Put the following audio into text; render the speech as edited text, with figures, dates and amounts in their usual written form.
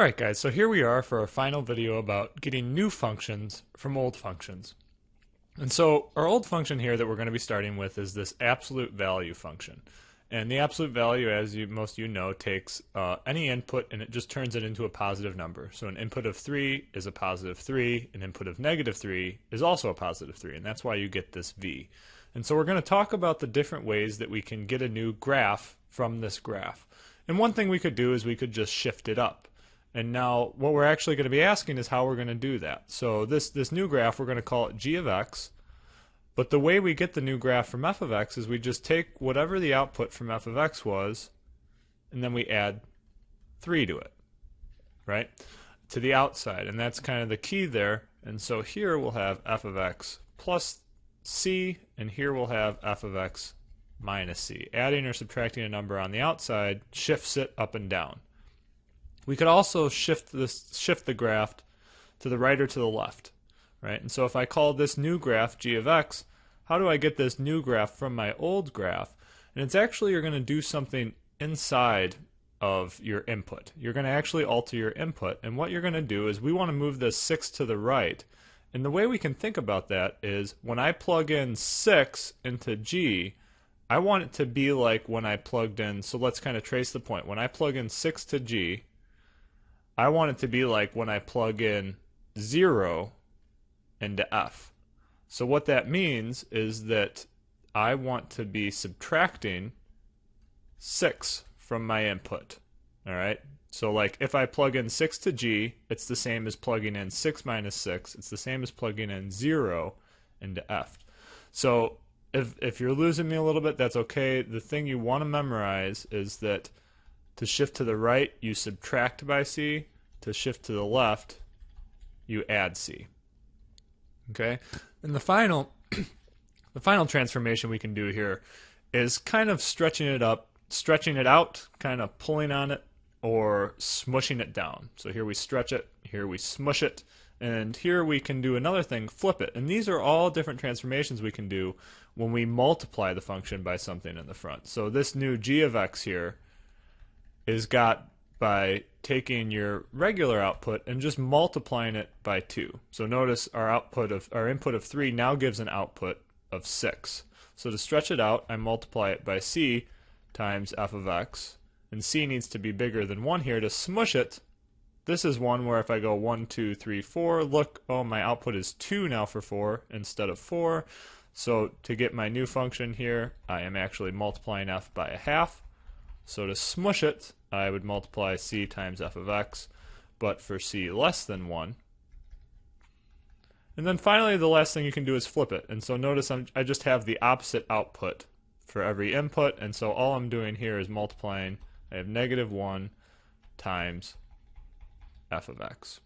Alright guys, so here we are for our final video about getting new functions from old functions. And so our old function here that we're going to be starting with is this absolute value function. And the absolute value, as most of you know, takes any input and it just turns it into a positive number. So an input of 3 is a positive 3, an input of negative 3 is also a positive 3, and that's why you get this v. And so we're going to talk about the different ways that we can get a new graph from this graph. And one thing we could do is we could just shift it up. And now what we're actually going to be asking is how we're going to do that. So this new graph, we're going to call it g of x. But the way we get the new graph from f of x is we just take whatever the output from f of x was, and then we add 3 to it, right? To the outside. And that's kind of the key there. And so here we'll have f of x plus c, and here we'll have f of x minus c. Adding or subtracting a number on the outside shifts it up and down. We could also shift the graph to the right or to the left, right? And so if I call this new graph g of x, how do I get this new graph from my old graph? And it's actually you're going to do something inside of your input. You're going to actually alter your input, and what you're going to do is we want to move this 6 to the right. And the way we can think about that is when I plug in 6 into g, I want it to be like when I plugged in, so let's kind of trace the point. When I plug in 6 to g, I want it to be like when I plug in 0 into f. So what that means is that I want to be subtracting 6 from my input. Alright? So like if I plug in 6 to g, it's the same as plugging in 6 minus 6. It's the same as plugging in 0 into f. So if you're losing me a little bit, that's okay. The thing you want to memorize is that to shift to the right, you subtract by c. To shift to the left, you add c. Okay? And the final transformation we can do here is kind of stretching it up, stretching it out, kind of pulling on it, or smushing it down. So here we stretch it, here we smush it, and here we can do another thing, flip it. And these are all different transformations we can do when we multiply the function by something in the front. So this new g of x here is got by taking your regular output and just multiplying it by 2. So notice our input of 3 now gives an output of 6. So to stretch it out, I multiply it by c times f of x, and c needs to be bigger than 1 here. To smush it, this is one where if I go 1, 2, 3, 4, look, oh, my output is 2 now for 4 instead of 4. So to get my new function here, I am actually multiplying f by a half. So to smush it, I would multiply c times f of x, but for c less than 1. And then finally, the last thing you can do is flip it. And so notice I just have the opposite output for every input, and so all I'm doing here is multiplying. I have negative 1 times f of x.